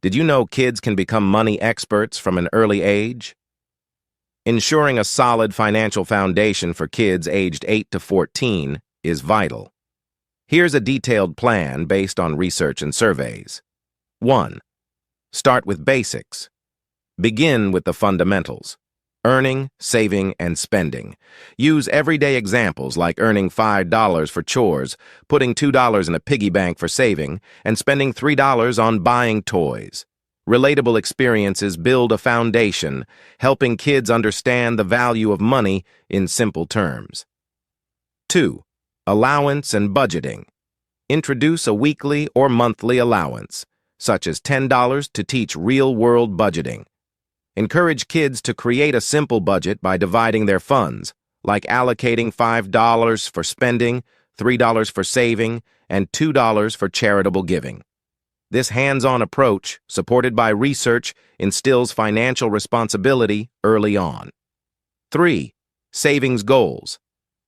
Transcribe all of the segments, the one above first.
Did you know kids can become money experts from an early age? Ensuring a solid financial foundation for kids aged 8 to 14 is vital. Here's a detailed plan based on research and surveys. 1. Start with basics. Begin with the fundamentals: earning, saving, and spending. Use everyday examples like earning $5 for chores, putting $2 in a piggy bank for saving, and spending $3 on buying toys. Relatable experiences build a foundation, helping kids understand the value of money in simple terms. 2. Allowance and budgeting. Introduce a weekly or monthly allowance, such as $10 to teach real-world budgeting. Encourage kids to create a simple budget by dividing their funds, like allocating $5 for spending, $3 for saving, and $2 for charitable giving. This hands-on approach, supported by research, instills financial responsibility early on. 3. Savings goals.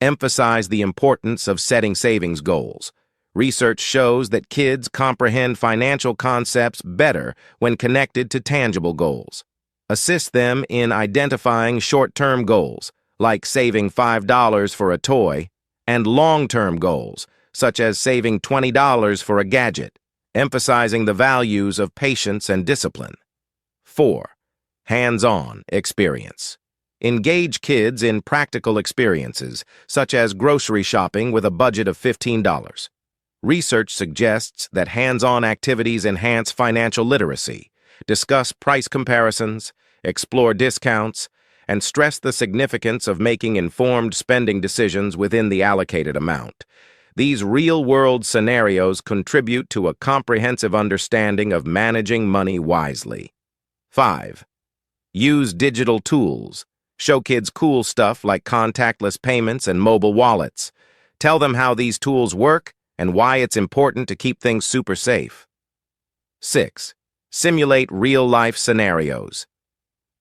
Emphasize the importance of setting savings goals. Research shows that kids comprehend financial concepts better when connected to tangible goals. Assist them in identifying short-term goals, like saving $5 for a toy, and long-term goals, such as saving $20 for a gadget, emphasizing the values of patience and discipline. 4. Hands-on experience. Engage kids in practical experiences, such as grocery shopping with a budget of $15. Research suggests that hands-on activities enhance financial literacy. Discuss price comparisons, explore discounts, and stress the significance of making informed spending decisions within the allocated amount. These real-world scenarios contribute to a comprehensive understanding of managing money wisely. 5. Use digital tools. Show kids cool stuff like contactless payments and mobile wallets. Tell them how these tools work and why it's important to keep things super safe. 6. Simulate real-life scenarios.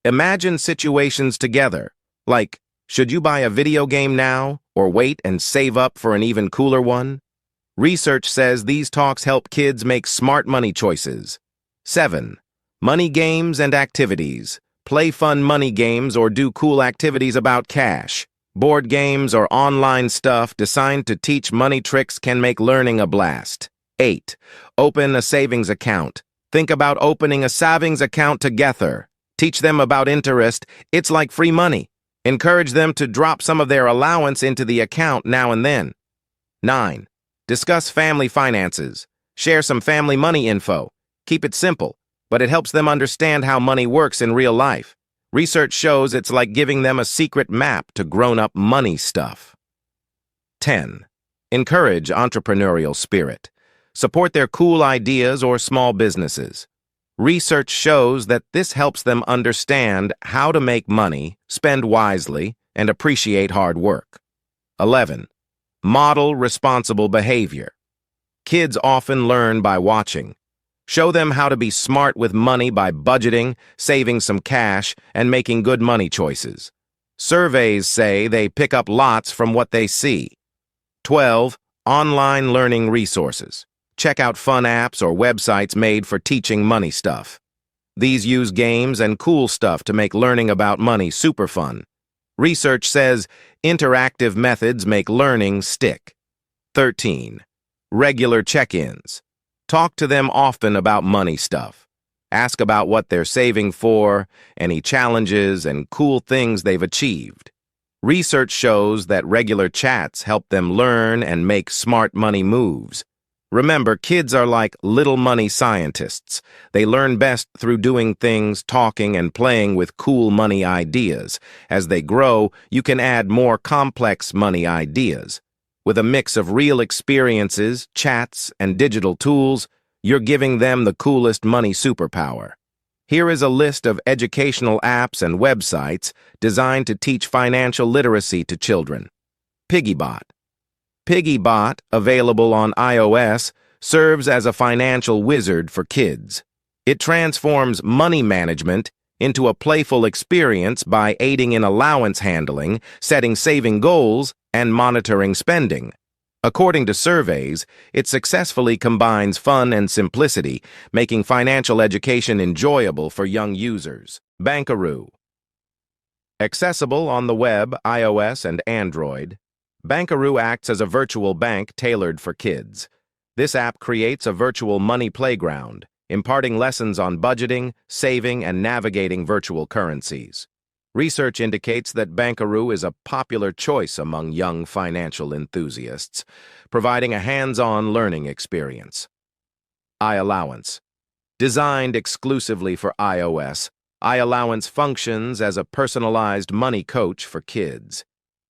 Imagine situations together, like, should you buy a video game now or wait and save up for an even cooler one? Research says these talks help kids make smart money choices. 7. Money games and activities. Play fun money games or do cool activities about cash. Board games or online stuff designed to teach money tricks can make learning a blast. 8. Open a savings account. Think about opening a savings account together. Teach them about interest. It's like free money. Encourage them to drop some of their allowance into the account now and then. 9. Discuss family finances. Share some family money info. Keep it simple, but it helps them understand how money works in real life. Research shows it's like giving them a secret map to grown-up money stuff. 10. Encourage entrepreneurial spirit. Support their cool ideas or small businesses. Research shows that this helps them understand how to make money, spend wisely, and appreciate hard work. 11. Model responsible behavior. Kids often learn by watching. Show them how to be smart with money by budgeting, saving some cash, and making good money choices. Surveys say they pick up lots from what they see. 12. Online learning resources. Check out fun apps or websites made for teaching money stuff. These use games and cool stuff to make learning about money super fun. Research says interactive methods make learning stick. 13. Regular check-ins. Talk to them often about money stuff. Ask about what they're saving for, any challenges, and cool things they've achieved. Research shows that regular chats help them learn and make smart money moves. Remember, kids are like little money scientists. They learn best through doing things, talking, and playing with cool money ideas. As they grow, you can add more complex money ideas. With a mix of real experiences, chats, and digital tools, you're giving them the coolest money superpower. Here is a list of educational apps and websites designed to teach financial literacy to children. PiggyBot. PiggyBot, available on iOS, serves as a financial wizard for kids. It transforms money management into a playful experience by aiding in allowance handling, setting saving goals, and monitoring spending. According to surveys, it successfully combines fun and simplicity, making financial education enjoyable for young users. Bankaroo. Accessible on the web, iOS, and Android, Bankaroo acts as a virtual bank tailored for kids. This app creates a virtual money playground, imparting lessons on budgeting, saving, and navigating virtual currencies. Research indicates that Bankaroo is a popular choice among young financial enthusiasts, providing a hands-on learning experience. Allowance. Designed exclusively for iOS, Allowance functions as a personalized money coach for kids.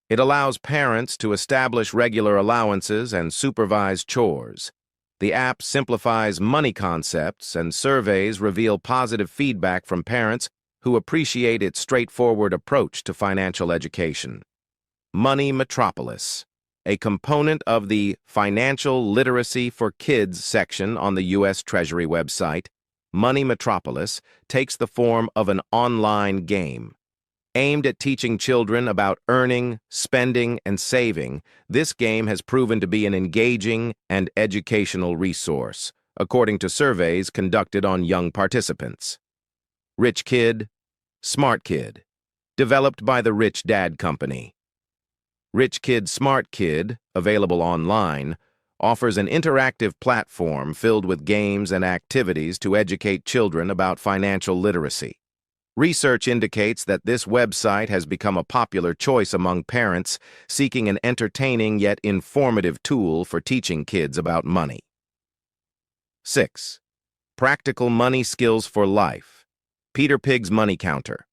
It allows parents to establish regular allowances and supervise chores. The app simplifies money concepts, and surveys reveal positive feedback from parents who appreciate its straightforward approach to financial education. Money Metropolis, a component of the Financial Literacy for Kids section on the U.S. Treasury website, Money Metropolis takes the form of an online game. Aimed at teaching children about earning, spending, and saving, this game has proven to be an engaging and educational resource, according to surveys conducted on young participants. Rich Kid, Smart Kid, developed by the Rich Dad Company. Rich Kid Smart Kid, available online, offers an interactive platform filled with games and activities to educate children about financial literacy. Research indicates that this website has become a popular choice among parents seeking an entertaining yet informative tool for teaching kids about money. 6. Practical Money Skills for Life. Peter Pig's Money Counter.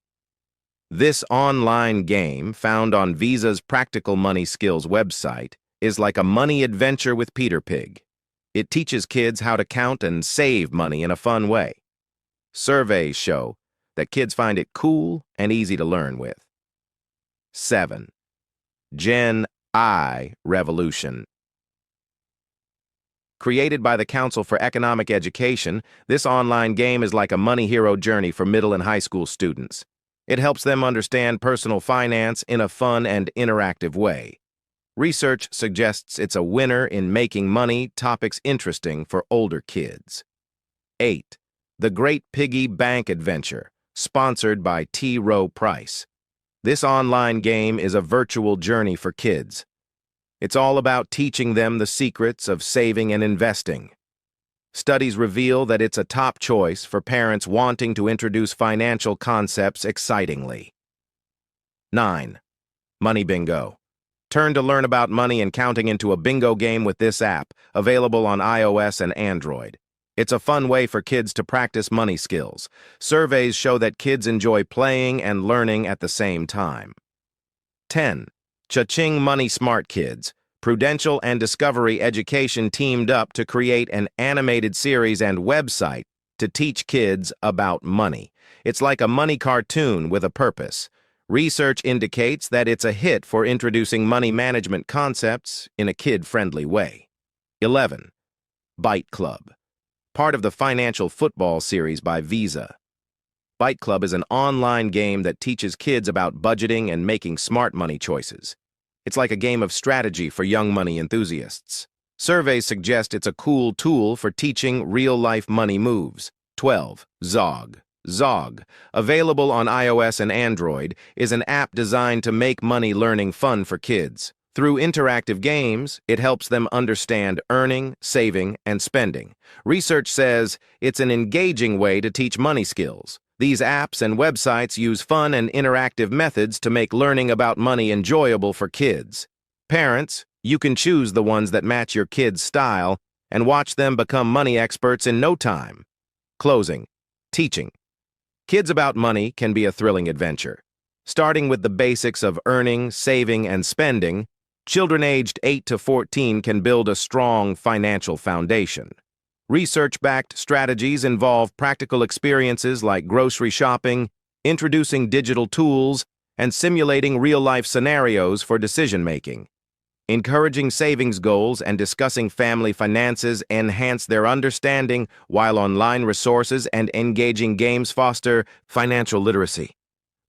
This online game, found on Visa's Practical Money Skills website, is like a money adventure with Peter Pig. It teaches kids how to count and save money in a fun way. Surveys show that kids find it cool and easy to learn with. 7. Gen I Revolution. Created by the Council for Economic Education, this online game is like a money hero journey for middle and high school students. It helps them understand personal finance in a fun and interactive way. Research suggests it's a winner in making money topics interesting for older kids. 8. The Great Piggy Bank Adventure, sponsored by T. Rowe Price. This online game is a virtual journey for kids. It's all about teaching them the secrets of saving and investing. Studies reveal that it's a top choice for parents wanting to introduce financial concepts excitingly. 9. Money Bingo. Turn to learn about money and counting into a bingo game with this app, available on iOS and Android. It's a fun way for kids to practice money skills. Surveys show that kids enjoy playing and learning at the same time. 10. Cha-Ching Money Smart Kids. Prudential and Discovery Education teamed up to create an animated series and website to teach kids about money. It's like a money cartoon with a purpose. Research indicates that it's a hit for introducing money management concepts in a kid-friendly way. 11. Bite Club. Part of the Financial Football series by Visa. Bite Club is an online game that teaches kids about budgeting and making smart money choices. It's like a game of strategy for young money enthusiasts. Surveys suggest it's a cool tool for teaching real-life money moves. 12. Zog. Zog, available on iOS and Android, is an app designed to make money learning fun for kids. Through interactive games, it helps them understand earning, saving, and spending. Research says it's an engaging way to teach money skills. These apps and websites use fun and interactive methods to make learning about money enjoyable for kids. Parents, you can choose the ones that match your kids' style and watch them become money experts in no time. Closing. Teaching. Kids about money can be a thrilling adventure. Starting with the basics of earning, saving, and spending, children aged 8 to 14 can build a strong financial foundation. Research-backed strategies involve practical experiences like grocery shopping, introducing digital tools, and simulating real-life scenarios for decision-making. Encouraging savings goals and discussing family finances enhance their understanding, while online resources and engaging games foster financial literacy.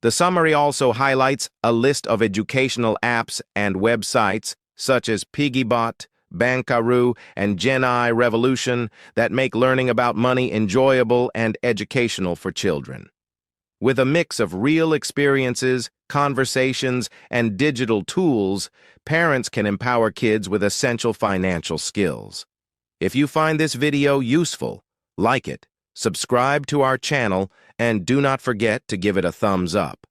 The summary also highlights a list of educational apps and websites such as PiggyBot, Bankaroo, and Gen I revolution that make learning about money enjoyable and educational for children. With a mix of real experiences, conversations, and digital tools, parents can empower kids with essential financial skills. If you find this video useful, like it, subscribe to our channel, and do not forget to give it a thumbs up.